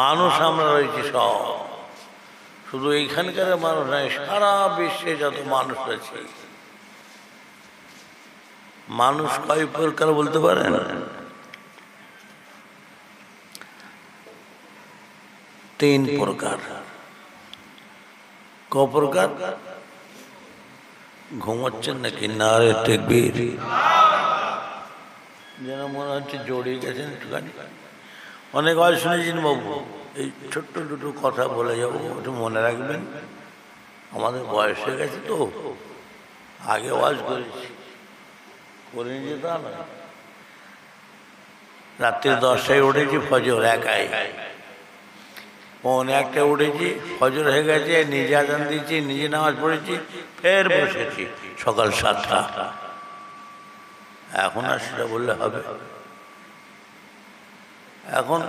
মানুষ আমরা রয়েছি সব, শুধু এইখানকার মানুষ নয়, সারা বিশ্বে যত মানুষ রয়েছে। মানুষ কয় প্রকার বলতে পারেন? তিন প্রকার। ক প্রকার? ঘুমাচ্ছেন নাকি? নারে তাকবীর! যেন মনে হচ্ছে জড়িয়ে গেছেন একটুখানি। অনেক আওয়াজ শুনেছেন বাবু, এই ছোট্ট দুটো কথা বলে যাবো, একটু মনে রাখবেন। আমাদের বয়স হয়ে গেছে তো, আগে আওয়াজ করেছি, করে নিয়ে যেতে হবে। রাত্রি 10টায় উঠেছি ফজর একাই, 1:45 উঠেছি, ফজর হয়ে গেছে, নিজে আজান দিয়েছি, নিজে নামাজ পড়েছি, ফের বসেছি সকাল 7টা। এখন আর সেটা বললে হবে? এখন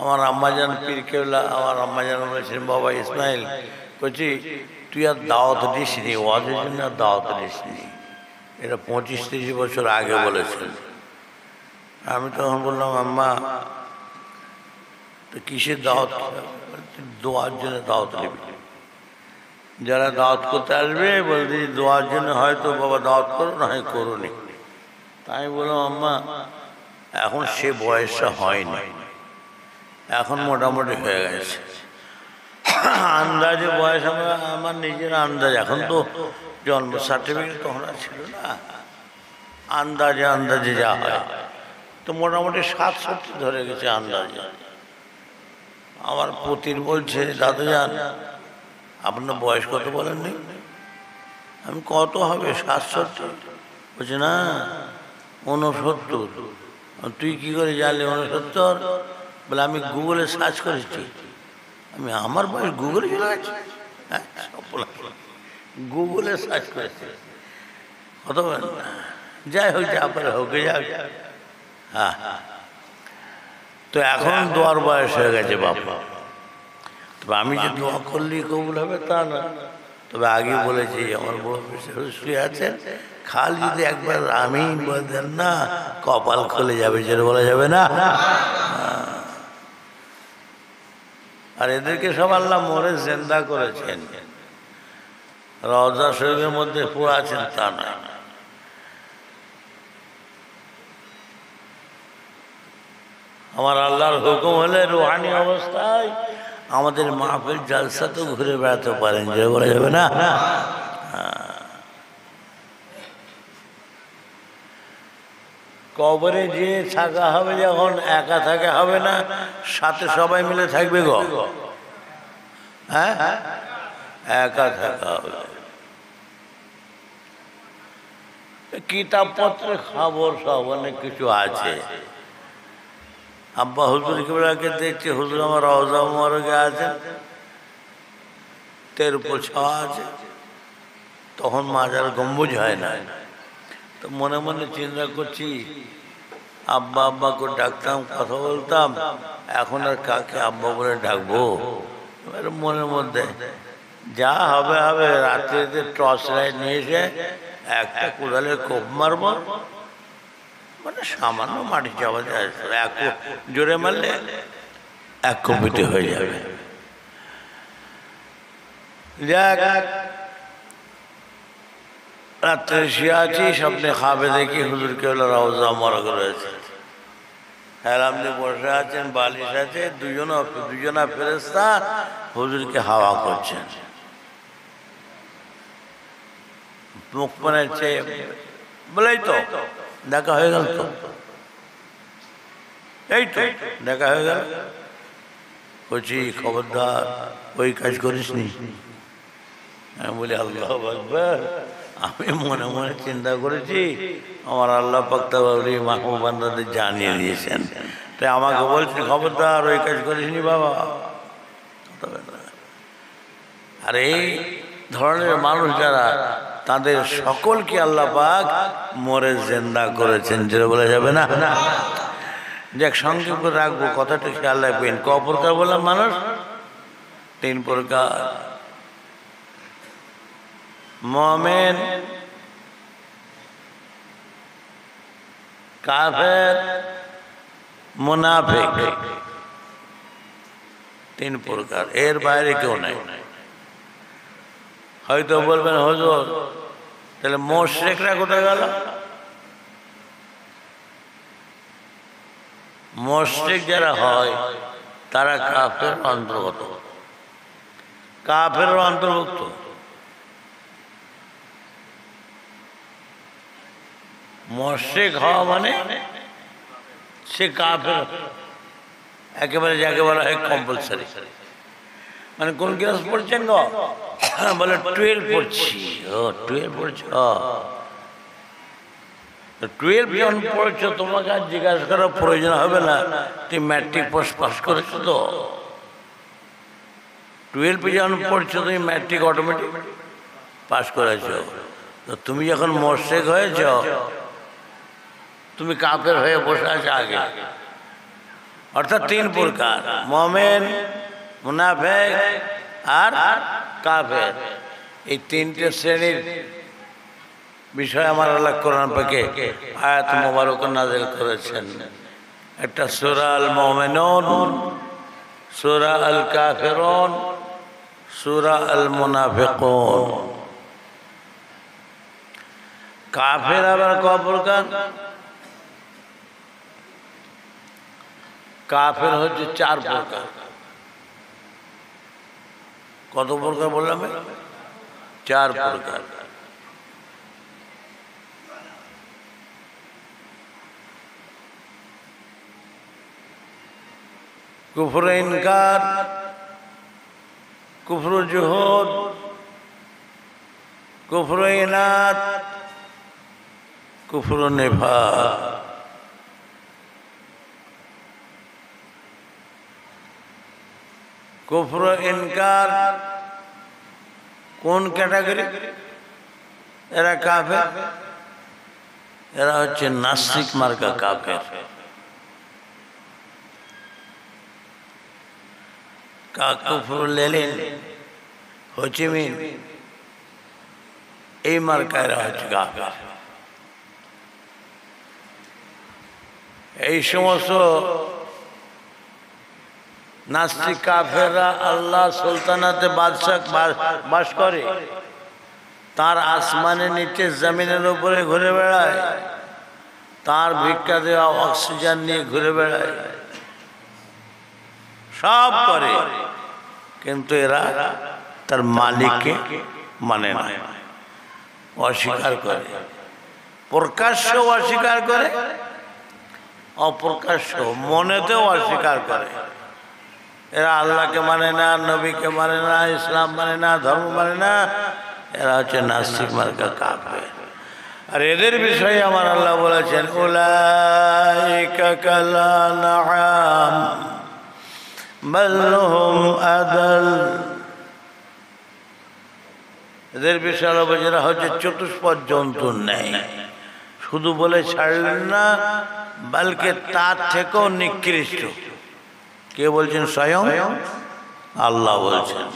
আমার আম্মাজান পীর কেবলা, আমার আম্মাজান বলেছেন, বাবা ইসমাইল বলছি তুই আর দাওয়াত দিস নি, ওয়াজের জন্য আর দাওয়াত দিস নি। এটা 25-30 বছর আগে বলেছেন। আমি তখন বললাম, আম্মা তো কিসের দাওয়াত? দোয়ার জন্য দাওয়াত নেবে। যারা দাওয়াত করতে আসবে বলতে দোয়ার জন্য, হয়তো বাবা দাওয়াত করো, না হয় করো নি। তাই বললাম, আম্মা এখন সে বয়সটা হয়নি, এখন মোটামুটি হয়ে গেছে। আন্দাজে বয়স, আমার নিজের আন্দাজ, এখন তো জন্ম সার্টিফিকেট তখন আর ছিল না, আন্দাজে আন্দাজে যা হয়, তো মোটামুটি 67 ধরে গেছে আন্দাজে। আমার পুতির বলছে, দাদা যান আপনার বয়স কত বলেননি? আমি কত হবে? 67। বলছে না 69। তুই কি করে জানলি 69? বলে আমি গুগলে সার্চ করেছি। আমি আমার বয়স গুগলে চলে গেছে? হ্যাঁ, গুগলে সার্চ করেছি। কত বলেন? যাই হোক, যা পারে হোক, যাক। হ্যাঁ, তো এখন দোয়ার বয়স হয়ে গেছে বাবা। তবে আমি যে দোয়া করলেই কবুল হবে তা না। তবে আগে বলেছি, আমার বড় শুয়ে আছেন, খাল যদি একবার আমি বলেন না, কপাল খুলে যাবে, যেটা বলা যাবে না। আর এদেরকে সব আল্লাহ মরে জিন্দা করেছেন, রওজা শরীফের মধ্যে পুরো আছেন তা নয়। আমার আল্লাহর হুকুম হলে রুহানি অবস্থায় আমাদের মাহফিল জালসা তো ঘুরে বেড়াতে পারেন, যে বলা যাবে না। কবরে যে থাকা হবে, যখন একা থাকা হবে না, সাথে সবাই মিলে থাকবে গো। হ্যাঁ, একা থাকা হবে। কিতাবপত্রে খবর সব অনেক কিছু আছে। আব্বা হুজুর কেবলাকে দেখছি, হুজুর আমার রওজা মুবারকে আছেন, 13 আছে, তখন মাজার গম্বুজ হয় না। তো মনে মনে চিন্তা করছি, আব্বা আব্বা করে ডাকতাম, কথা বলতাম, এখন আর কাকে আব্বা বলে ডাকবো? মনের মধ্যে যা হবে হবে, রাত্রিতে টর্চ লাইট নিয়ে এসে একটা কোদালের কোপ মারব, মানে সামান্য মাটি চাপা যায়, এক জোরে মারলে 1 কোপিতে হয়ে যাবে। যাক, রাত্রে শুয়ে আছি, স্বপ্নে খাবে দেখি হুজুর কেবলা রওজা মুবারক রয়েছে, হেলামনি বসে আছেন, বালিশ আছে, দুজনা ফেরেশতা হুজুরকে হাওয়া করছেন। মুখ মানে চেয়ে বলেই তো দেখা হয়ে গেল, তো এই তো দেখা হয়ে গেল। বলছি খবরদার ওই কাজ করিস নি। আমি বলি আল্লাহু আকবার, আমি মনে মনে চিন্তা করেছি, আমার আল্লাহ পাক তাআলা মাহবুব বান্দাদের জানিয়ে দিয়েছেন, তাই আমাকে বলছেন খবরদার ওই কাজ করিস নি বাবা। আর এই ধরনের মানুষ যারা, তাদের সকলকে আল্লাহ পাক মরে জিন্দা করেছেন, যেটা বলা যাবে না। দেখ, সংক্ষেপ করে রাখবো, কথাটা খেয়াল রাখবেন। ক প্রকার বললাম মানুষ? 3 প্রকার। মুমিন, কাফের, মুনাফিক। তিন প্রকার, এর বাইরে কেউ নাই। হয়তো বলবেন হুজুর তাহলে মুশরিকরা কোথায় গেল? মুশরিক যারা হয় তারা কাফের অন্তর্গত, কাফের অন্তর্ভুক্ত। মুশরিক হওয়া মানে সে কাফের একেবারে, যাকে বলা হয় কম্পালসারি। মানে কোন ক্লাস পড়ছেন গো? বলে 12 পড়ছি। ও 12 পড়ছ, 12 যখন পড়ছো তোমাকে আর জিজ্ঞাসা করার প্রয়োজন হবে না তুমি ম্যাট্রিক পাস করেছো তো। 12 যখন পড়ছো তুমি ম্যাট্রিক অটোমেটিক পাস করেছো। তো তুমি যখন মুশরিক হয়েছ তুমি কাফের হয়ে বসে আছো আগে। অর্থাৎ তিন প্রকার, মুমিন, মুনাফিক আর কাফের। এই তিনটে শ্রেণীর বিষয় আমার আল্লাহ কোরআন পাকে আয়াত মুবারক নাযিল করেছেন। একটা সূরা আল মুমিনুন, সূরা আল কাফিরুন, সূরা আল মুনাফিকুন। কাফের আবার কয় প্রকার? কাফের হচ্ছে 4 প্রকার। কত প্রকার বললাম? 4 প্রকার। কুফর ইনকার, কুফর জুহুদ, কুফর ইনাদ, কুফর নিফাক। কুফর ইনকার কোন ক্যাটাগরি? এরা কাফের, এরা হচ্ছে নাস্তিক মার্কা কাফের। কুফর লেনিন, হোচিমিন, এই মার্কা এরা হচ্ছে কাফের। এই সমস্ত নাস্তিক কাফেররা আল্লাহ সুলতানাতে বাদশাহ বাস করে, তার আসমানের নিচে জমিনের উপরে ঘুরে বেড়ায়, তার ভিক্ষা দেওয়া অক্সিজেন নিয়ে ঘুরে বেড়ায়, সব করে, কিন্তু এরা তার মালিককে মানে না, অস্বীকার করে। প্রকাশ্য অস্বীকার করে, অপ্রকাশ্য মনেতেও অস্বীকার করে। এরা আল্লাহকে মানে না, নবীকে মানে না, ইসলাম মানে না, ধর্ম মানে না। এরা হচ্ছে নাস্তিক মার্কা কাফের। আর এদের বিষয়ে আমার আল্লাহ বলেছেন, উলাইকা কালানআম বাল হুম আদাল। এদের বিষয়ে আল্লাহ বলেছেন এরা হচ্ছে চতুষ্পদ জন্তুর ন্যায়। শুধু বলে ছাড়লেন না, বলকে তার থেকেও নিকৃষ্ট। কে বলছেন? স্বয়ং আল্লাহ বলছেন।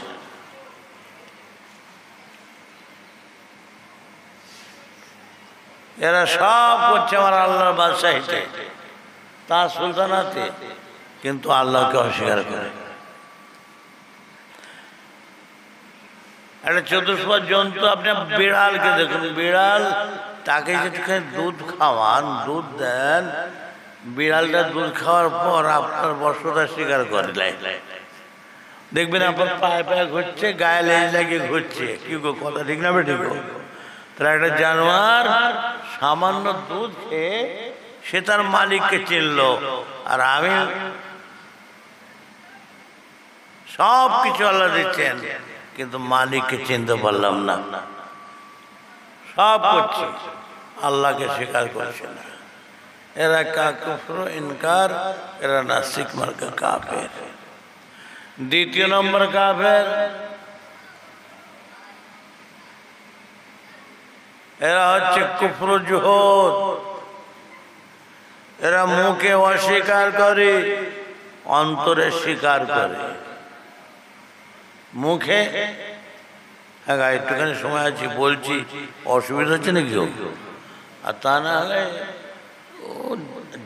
এরা সব করছে আমার আল্লাহর বাদশাহীতে, তার সুলতানাতে, কিন্তু আল্লাহকে অস্বীকার করে। একটা চতুষ্পদ জন্তু, আপনি বিড়ালকে দেখুন, বিড়াল তাকে যেখানে দুধ খাওয়ান, দুধ দেন, বিড়ালটা দুধ খাওয়ার পর আপনার বর্ষটা স্বীকার করে। দেখবেন আপনার পায়ে পায়ে ঘুরছে, গায়ে লেজ লাগিয়ে ঘুরছে। কি গো, কথা ঠিক না? ঠিক। তারা একটা জানোয়ার সামান্য দুধ খেয়ে সে তার মালিককে চিনল, আর আমি সব কিছু আল্লাহ দিচ্ছেন কিন্তু মালিককে চিনতে পারলাম না। সব করছি, আল্লাহকে স্বীকার করছে না। এরা কুফর ইনকার, এরা নাস্তিক মার্কা কাফের। দ্বিতীয় নম্বর কাফের, এরা হচ্ছে কুফর জুহুদ। এরা মুখে অস্বীকার করে, অন্তরে স্বীকার করে। মুখে হ্যাঁ একটুখানি সময় আছে বলছি, অসুবিধা হচ্ছে নাকি? আর তা না হলে ও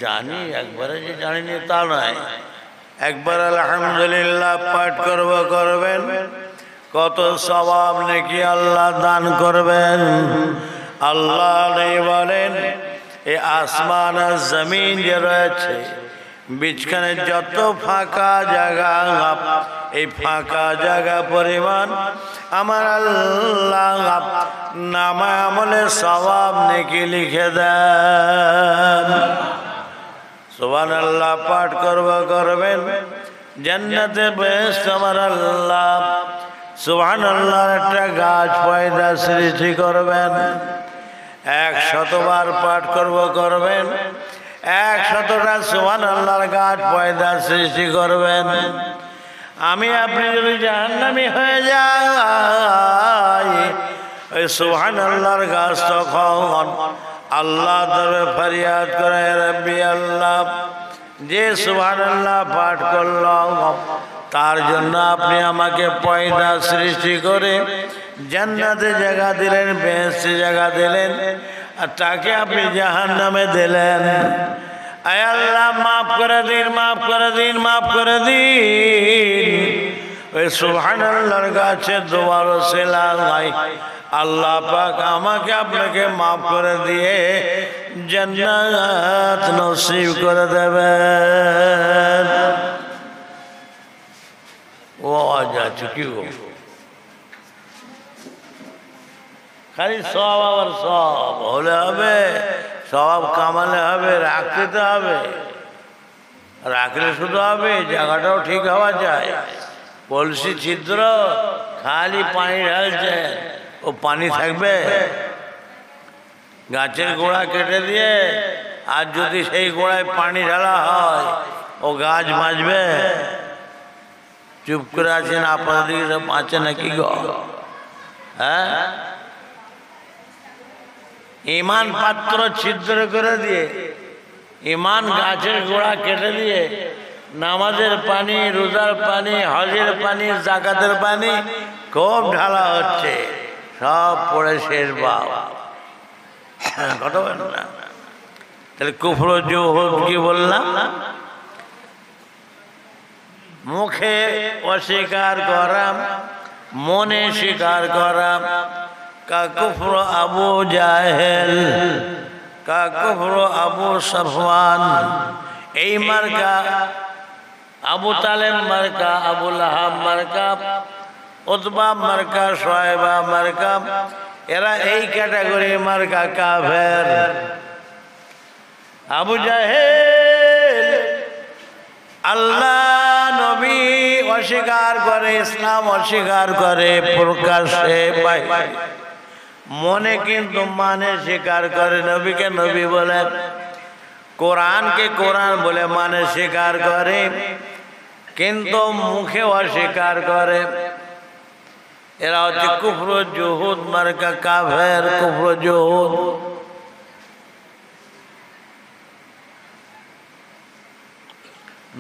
জানি, একবারে যে জানিনি তা নয়, একবার আলহামদুলিল্লাহ পাঠ করবেন, কত সওয়াব নাকি আল্লাহ দান করবেন। আল্লাহ বলেন এই আসমান আর জমিন যে রয়েছে বিছখানে যত ফাঁকা জায়গা, এই ফাঁকা জায়গা পরিমাণ আমার আল্লাহ নামা আমলে সওয়াব নেকি লিখে দেন। সুবহানাল্লাহ পাঠ করবেন, জান্নাতে বেহেশত আমার আল্লাহ সুবহানাল্লাহ একটা গাছ পয়দা সৃষ্টি করবেন। 100 বার পাঠ করবেন, 100টা সুবহানাল্লাহর গাছ পয়দা সৃষ্টি করবেন। আমি আপনি যদি জাহান্নামী হয়ে যাই, ওই সুবহানাল্লাহর গাছ তখন আল্লাহ দরবারে ফরিয়াদ করে, রব্বি আল্লাহ যে সুবহানাল্লাহ পাঠ করলাম তার জন্য আপনি আমাকে পয়দা সৃষ্টি করে জান্নাতে জায়গা দিলেন, বেহেশতে জায়গা দিলেন, আর তাকে আপনি জাহান্নামে দিলেন। আয় আল্লাহ মাফ করে দিন, মাফ করে দিন, মাফ করে দিন। ওই সুবহানাল্লাহর কাছে দোয়া রসিলায় আল্লাহ পাক আমাকে আপনাকে মাফ করে দিয়ে জান্নাত নসিব করে দেবেন। ও আজ আছে কি গো, খালি সব আবার সব হলে হবে, সব কামালে হবে, রাখতে তো হবে। রাখলে শুধু হবে, জায়গাটাও ঠিক হওয়া যায়। কলসি ছিদ্র, খালি পানি ঢালছে, ও পানি থাকবে? গাছের গোড়া কেটে দিয়ে আর যদি সেই গোড়ায় পানি ঢালা হয়, ও গাছ বাঁচবে? চুপ করে আছেন, আপনাদের দিকে সব বাঁচে নাকি গো? হ্যাঁ, ইমান পাত্র ছিদ্র করে দিয়ে, ইমান গাছের গোড়া কেটে দিয়ে নামাজের পানি, রোজার পানি, হজের পানি, যাকাতের পানি খুব ঢালা হচ্ছে, সব পড়ে শেষ বাপ। কথা বলেন না? তাহলে কুফর জুহুদ কি বললাম? মুখে অস্বীকার করা, মনে স্বীকার করা। কা কুফর আবু জাহেল, কা কুফর আবু সফওয়ান, এই মার্কা আবু তালেব মার্কা, আবু লাহাব মার্কা, উতবা মার্কা, শুআয়বা মার্কা, এরা এই ক্যাটাগরি মার্কা কাফের। আবু জাহেল আল্লাহ নবী অস্বীকার করে, ইসলাম অস্বীকার করে প্রকাশ্যে, মনে কিন্তু মানে স্বীকার করে। নবীকে নবী বলে, কোরআনকে কোরআন বলে মানে স্বীকার করে, কিন্তু মুখে অস্বীকার করে। এরা হচ্ছে কুফর জুহুদ মার্কা কাফের, কুফর জুহুদ।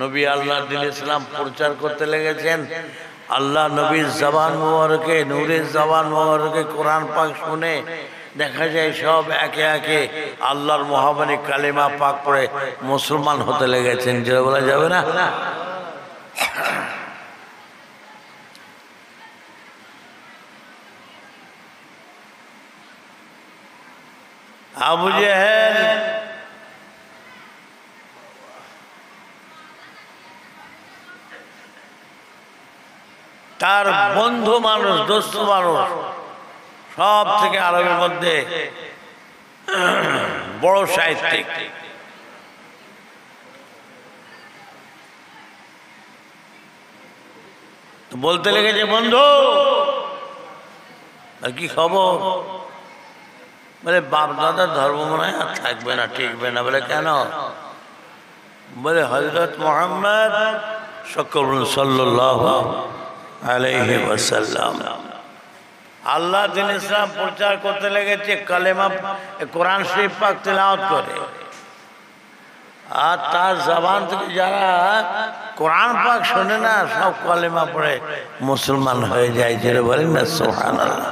নবী আল্লাহ দ্বীন ইসলাম প্রচার করতে লেগেছেন। আল্লাহ নবীর জবান মোবারকে, নূরের জবান মোবারকে কোরআন পাক শুনে দেখা যায় সব একে একে আল্লাহর মহাবাণী কালিমা পাক পড়ে মুসলমান হতে লেগেছেন। যেটা বলা যাবে না। আবু জেহেল তার বন্ধু মানুষ, দোস্ত মানুষ, সব থেকে আরবের মধ্যে বড় সাহিত্যিক। তো বলতে লেগেছে, বন্ধু আর কি খবর? বলে বাপ দাদার ধর্ম মনে হয় আর থাকবে না, টিকবে না। বলে কেন? বলে হযরত মুহাম্মদ সাল্লাল্লাহু আলাইহি ওয়াসাল্লাম আল্লাহ দ্বীন ইসলাম প্রচার করতে লেগেছে, কালেমা কোরআন শরীফ পাক তিলাওয়াত করে, আর তার জবান থেকে যারা কোরআন পাক শোনে না, সব কালেমা পড়ে মুসলমান হয়ে যায়। যেটা বলেন না সুবহানাল্লাহ।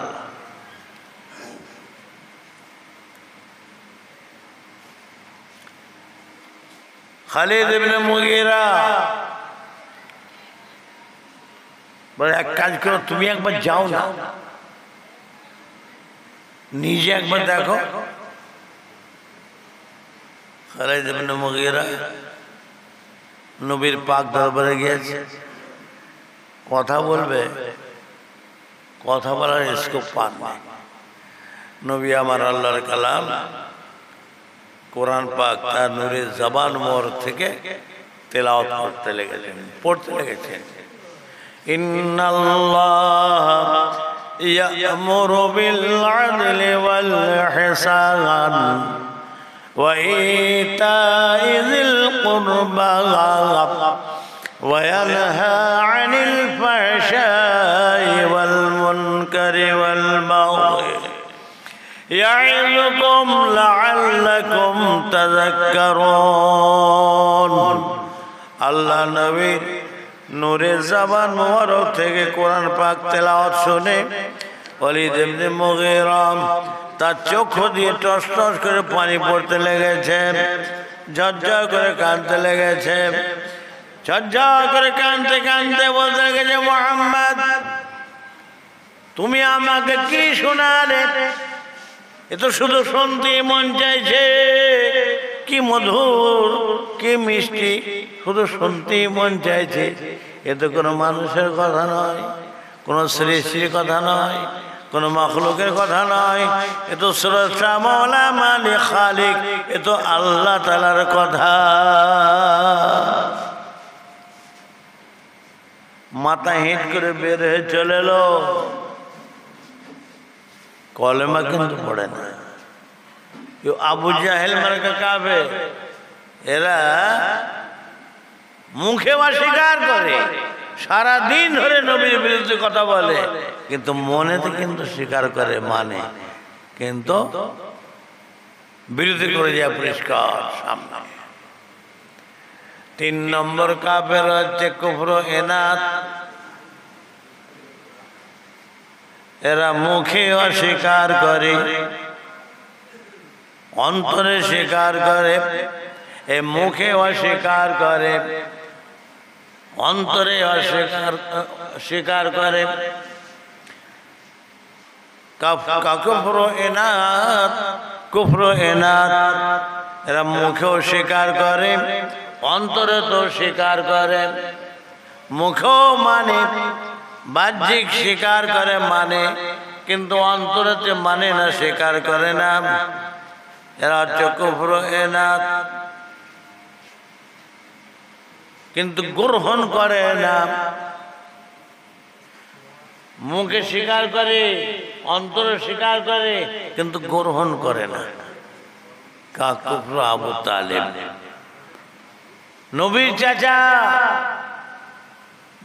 খালিদ ইবনে মুগীরা বলে এক কাজ করো, তুমি একবার যাও না, নিজে একবার দেখো। খালিদ ইবনে মুগীরা নবীর পাক দরবারে গিয়েছে, কথা বলবে, কথা বলার স্কোপ পান না। নবী আমার আল্লাহর কালাম কোরআন পাক তার নূরে জবান মোহর থেকে তেলাওয়াত করতে লেগেছেন, পড়তে লেগেছেন। ইন্নাল্লাহ ইয়া'মুরু বিল আদলি ওয়াল ইহসান ওয়া ইতা'i যিল কুরবা ওয়া ইয়ানহা আনিল ফাহশাই ওয়াল মুনকারি ওয়াল বাগই ইয়া'ইযুকুম লা'আল্লাকুম তাযাক্কারুন। আল্লাহ নবীর নূরে জবান মোবারক থেকে কোরআন পাক তেলাওয়াত শুনে খালিদ ইবনে মুগীরা তার চক্ষু দিয়ে টস টস করে পানি পড়তে লেগেছে, ঝরঝর করে কাঁদতে লেগেছে, ঝরঝর করে কাঁদতে কাঁদতে বলতে লেগেছে, মুহাম্মদ তুমি আমাকে কি শোনালে? এ তো শুধু শুনতে মন চাইছে, কি মধুর, কি মিষ্টি, শুধু শুনতেই মন চাইছে। এ তো কোনো মানুষের কথা নয়, কোনো সৃষ্টির কথা নয়, কোনো মাখলুকের কথা নয়, এ তো স্রষ্টা মওলা মালিক খালিক, এ তো আল্লাহ তাআলার কথা। মাথা হিট করে বের হয়ে চলে এলো। কলেমা কিন্তু পড়ে না। আবু জাহেল মার্কা কাফের, এরা মুখে অস্বীকার করে, সারা দিন ধরে নবীর বিরুদ্ধে কথা বলে, কিন্তু মনেতে কিন্তু স্বীকার করে, মানে কিন্তু বিরোধী করে যায় পরিষ্কার সামনে। 3 নম্বর কাফের হচ্ছে কুফর ইনাত। এরা মুখে অস্বীকার করে, অন্তরে স্বীকার করে। এ মুখে অস্বীকার করে, অন্তরে স্বীকার করে। কুফর ইনাত, কুফর ইনাত, এরা মুখেও স্বীকার করে, অন্তরে তো স্বীকার করে। মুখেও মানে বাহ্যিক স্বীকার করে, মানে কিন্তু অন্তরেতে মানে না, স্বীকার করে না। এরা হচ্ছে কুফর ইনাত, কিন্তু গ্রহণ করে না। মুখে স্বীকার করে, অন্তরে স্বীকার করে, কিন্তু গ্রহণ করে না। কুফর আবু তালেব, নবীর চাচা,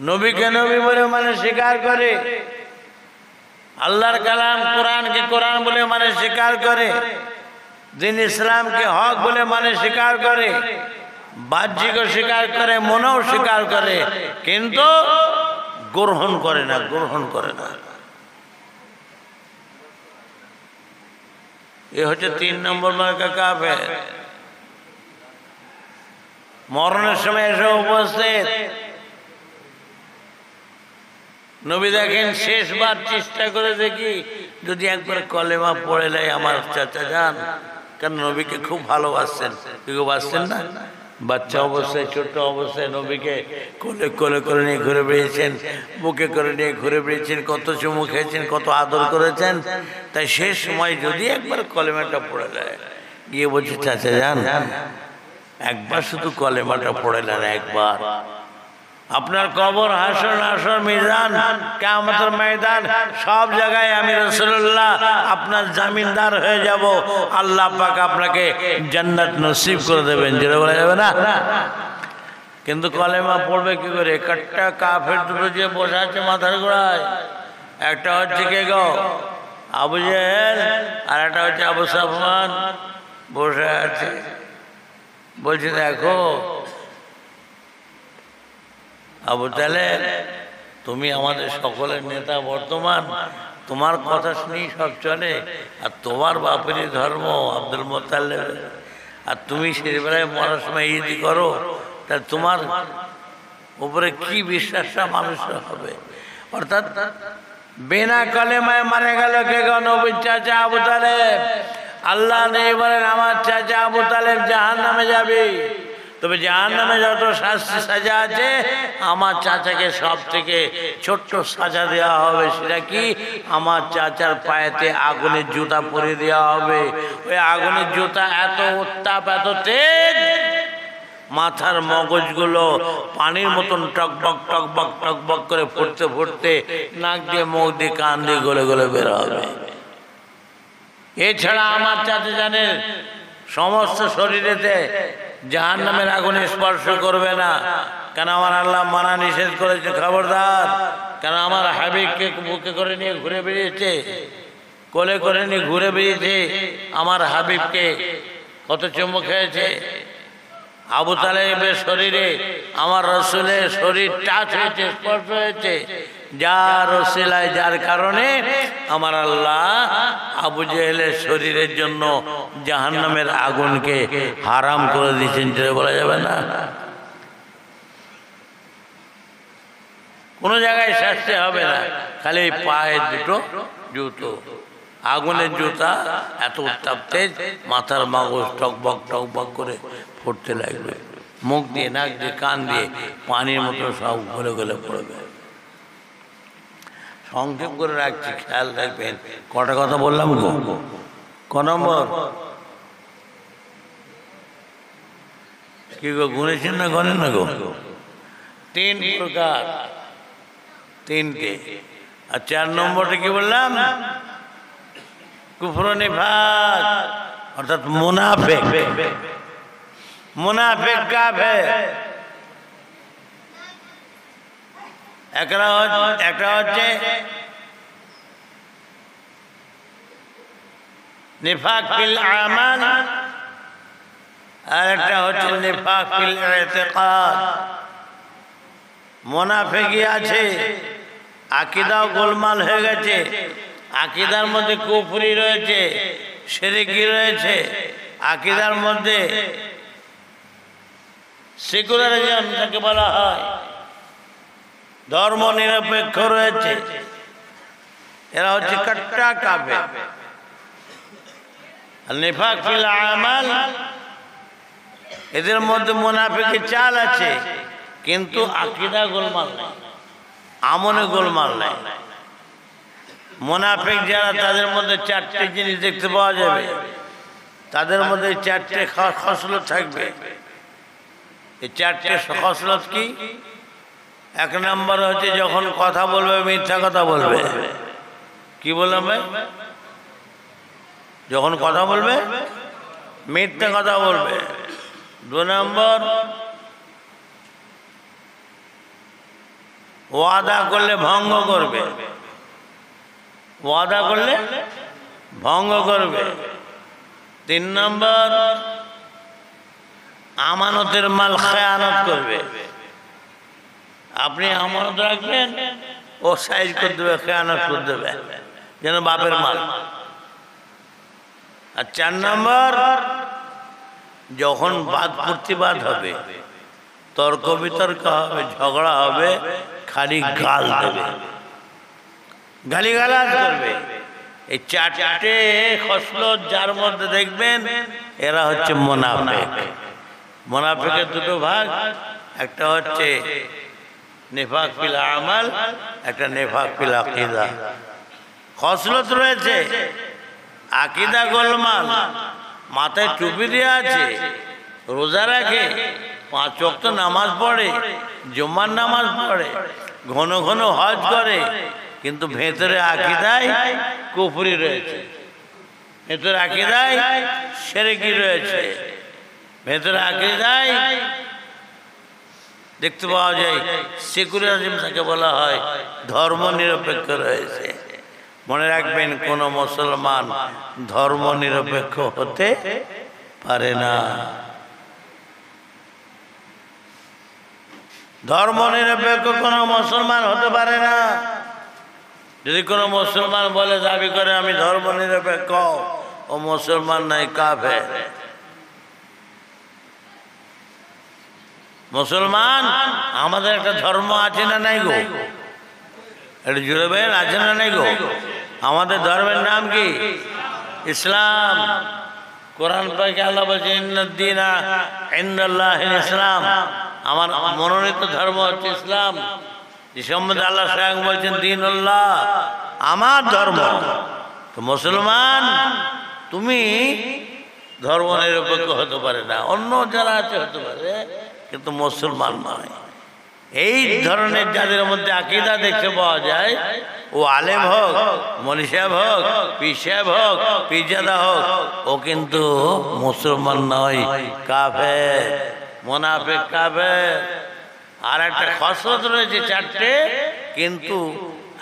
নবীকে নবী বলে মানে স্বীকার করে, আল্লাহর কালাম কোরআনকে কোরআন বলে মানে স্বীকার করে, দিন ইসলামকে হক বলে মানে স্বীকার করে, বাহ্যিকও স্বীকার করে, মনেও স্বীকার করে, কিন্তু গ্রহণ করে না, গ্রহণ করে না। এ হচ্ছে 3 নম্বর মার্কা কাফের। মরণের সময় এসে উপস্থিত, নবী দেখেন শেষবার চেষ্টা করে দেখি যদি একবার কলেমা পড়ে নেয় আমার চাচা যান, কারণ নবীকে খুব ভালোবাসছেন। কেউ বাসছেন না, বাচ্চা অবস্থায়, ছোট্ট অবস্থায় নবীকে কোলে কোলে করে নিয়ে ঘুরে বেড়িয়েছেন, বুকে করে নিয়ে ঘুরে বেড়িয়েছেন, কত চুমু খেয়েছেন, কত আদর করেছেন। তাই শেষ সময় যদি একবার কলেমাটা পড়ে নেয়, গিয়ে বলছে চাচা যান একবার শুধু কলেমাটা পড়ে নেন, একবার। আপনার কবর, হাসর নাসর মিজান, কিয়ামতের ময়দান, সব জায়গায় আমি রাসূলুল্লাহ আপনার জামিনদার হয়ে যাব। আল্লাহ পাক আপনাকে জান্নাত নসিব করে দেবেন, যেটা বলা যাবে না। কিন্তু কলেমা পড়বে কি করে? একটা কাফের দুটো যে বসে আছে মাথার গোড়ায়, একটা হচ্ছে কে গো? আবু জেহেল, আর একটা হচ্ছে আবু সুফিয়ান বসে আছে। বলছে দেখো আবু তালেব, তুমি আমাদের সকলের নেতা, বর্তমান তোমার কথা শুনেই সব চলে, আর তোমার বাপেরই ধর্ম আব্দুল মুত্তালিব, আর তুমি শেষবেলায় মরার সময় ঈদি করো, তা তোমার উপরে কি বিশ্বাসটা মানুষের হবে? অর্থাৎ বিনা কলেমায় মারা গেল কে গো? নবীর চাচা আবু তালেব। আল্লাহ নেই বলেন আমার চাচা আবু তালেব জাহান্নামে যাবে। তবে জাহান্নামে যত শাস্তি সাজা আছে আমার চাচাকে সব থেকে ছোট্ট সাজা দেওয়া হবে। সেটা কি? আমার চাচার পায়েতে আগুনের জুতা পরে দেওয়া হবে। ওই আগুনের জুতা এত উত্তাপ, এত তেজ, মাথার মগজগুলো পানির মতন টকবক টকবক টকবক করে ফুটতে ফুটতে নাক দিয়ে, মুখ দিয়ে, কান দিয়ে গলে গলে বের হবে। এছাড়া আমার চাচা জানেন সমস্ত শরীরেতে জাহান্নামের আগুনে স্পর্শ করবে না। কেন? আমার আল্লাহ মানা নিষেধ করেছে, খবরদার। কেন? আমার হাবিবকে বুকে করে নিয়ে ঘুরে বেরিয়েছে, কোলে করে নিয়ে ঘুরে বেরিয়েছে। আমার হাবিবকে কত চুমু খেয়েছে। আবু তালেবের শরীরে আমার রসুলের শরীর টাচ হয়েছে, স্পর্শ হয়েছে, যার ওসিলায়, যার কারণে আমার আল্লাহ আবু জেহেলের শরীরের জন্য জাহান্নামের আগুনকে হারাম করে দিয়েছেন। যেটা বলা যাবে না। কোনো জায়গায় শাস্তি হবে না, খালি পায়ে দুটো জুতো, আগুনের জুতা, এত উত্তাপ তেজ, মাথার মগজ টকবক টকবক করে ফুটতে লাগবে। মুখ দিয়ে, নাক দিয়ে, কান দিয়ে পানির মতো সব গলে গলে পড়বে। সংক্ষেপ করে রাখছি, খেয়াল রাখবেন। কটা কথা বললাম গো? ক নম্বর? কি গো, গুনেছেন না গণেন না গো? 3 প্রকার, 3টে। আর 4 নম্বরটা কি বললাম? কুফর নিফাক, অর্থাৎ মুনাফিক। মুনাফিক কাফের। একটা হচ্ছে নিফাক ফিল আমাল, আর একটা হচ্ছে নিফাক ফিল ইতিকাদ। মুনাফিকি আছে, আকীদাও গোলমাল হয়ে গেছে। আকীদার মধ্যে কুফরি রয়েছে, শিরকি রয়েছে, আকীদার মধ্যে সেকুলারিজম যাকে বলা হয়, ধর্ম নিরপেক্ষ রয়েছে। এরা হচ্ছে কাট্টা কাফের। আর নিফাক ফিল আমাল, এদের মধ্যে মুনাফিকি চাল আছে, কিন্তু আকীদা গোলমাল নাই, আমলে গোলমাল নাই। মুনাফিক যারা, তাদের মধ্যে 4টে জিনিস দেখতে পাওয়া যাবে। তাদের মধ্যে 4টে খসলত থাকবে। এই 4টে খসলত কি? 1 নম্বর হচ্ছে যখন কথা বলবে মিথ্যা কথা বলবে। কি বললাম ভাই? যখন কথা বলবে মিথ্যা কথা বলবে। 2 নম্বর, ওয়াদা করলে ভঙ্গ করবে। ওয়াদা করলে ভঙ্গ করবে। 3 নম্বর, আমানতের মাল খেয়ানত করবে। আপনি আমানত রাখবেন, ও সাইজ করে দেবে, খেয়ানত করে দেবে, যেন বাপের মাল। আর 4 নম্বর, যখন বাদ প্রতিবাদ হবে, তর্ক বিতর্ক হবে, ঝগড়া হবে, খালি গাল দেবে, গালিগালাজ করবে। এই 4টে খসলত যার মধ্যে দেখবেন, এরা হচ্ছে মুনাফিক। মুনাফিকের 2টো ভাগ, একটা হচ্ছে নিফাক ফিল আমাল, একটা নিফাক ফিল আকীদা। খসলত রয়েছে, আকীদা গোলমাল, মাথায় টুপি দেওয়া আছে, রোজা রাখে, 5 ওয়াক্ত নামাজ পড়ে, জুম্মার নামাজ পড়ে, ঘন ঘন হজ করে, কিন্তু ভেতরে আকীদায় কুফরি রয়েছে, ভেতরে আকীদায় শিরকি রয়েছে, ভেতরে আকীদায় দেখতে পাওয়া যায় সেকুলারিজম যাকে বলা হয়, ধর্ম নিরপেক্ষ রয়েছে। মনে রাখবেন, কোন মুসলমান ধর্ম নিরপেক্ষ হতে পারে না। ধর্ম নিরপেক্ষ কোন মুসলমান হতে পারে না। যদি কোনো মুসলমান বলে, দাবি করে আমি ধর্ম নিরপেক্ষ, ও মুসলমান নাই, কাফের। মুসলমান আমাদের একটা ধর্ম আছে না নাই গো? একটু জুড়ে বেন আছে না নেই গো? আমাদের ধর্মের নাম কি? ইসলাম। কোরআন পাকে আল্লাহ বলছেন ইন্নাদ-দীনা ইনদাল্লাহিল ইসলাম, আমার মনোনীত ধর্ম হচ্ছে ইসলাম। যে সম্বন্ধে আল্লাহ স্বয়ং বলছেন দীনুল্লাহ, আমার ধর্ম। তো মুসলমান তুমি ধর্ম নিরপেক্ষ হতে পারে না, অন্য যারা আছে হতে পারে, কিন্তু মুসলমান নয়। এই ধরনের যাদের মধ্যে আকীদা দেখতে পাওয়া যায়, ও আলেম হোক, মৌলভী সাহেব হোক, পীর সাহেব হোক, পীরজাদা হোক, ও কিন্তু মুসলমান নয়, কাফের, মুনাফিক, কাফের। আর একটা খসরত রয়েছে চারটে, কিন্তু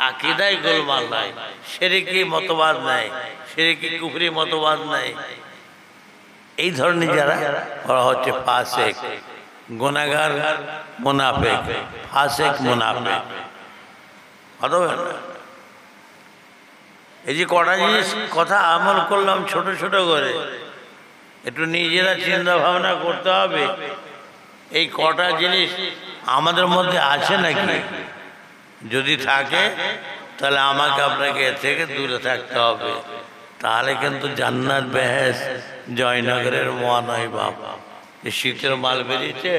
আকীদায় গোলমাল নাই, শিরকি মতবাদ নাই, শিরকি কুফরি মতবাদ নাই। এই ধরনের যারা, ওরা হচ্ছে ফাসিক, গুনাহগার, মুনাফিক, ফাসিক, মুনাফিক। অতএব এই যে কটা জিনিস কথা আমল করলাম ছোট ছোট করে, একটু নিজেরা চিন্তা ভাবনা করতে হবে এই কটা জিনিস আমাদের মধ্যে আছে নাকি। যদি থাকে তাহলে আমাকে আপনাকে এর থেকে দূরে থাকতে হবে, তাহলে কিন্তু জান্নাত বেহেশত জয়নগরের মোয়া নয় বাপ। এই শীতের মাল বেরিয়েছে,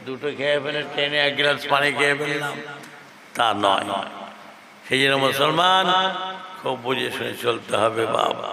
দুটো খেয়ে ফেলে ট্রেনে এক গ্লাস পানি খেয়ে ফেললাম, তা নয়। সেই জন্য মুসলমান খুব বুঝে শুনে চলতে হবে বাবা।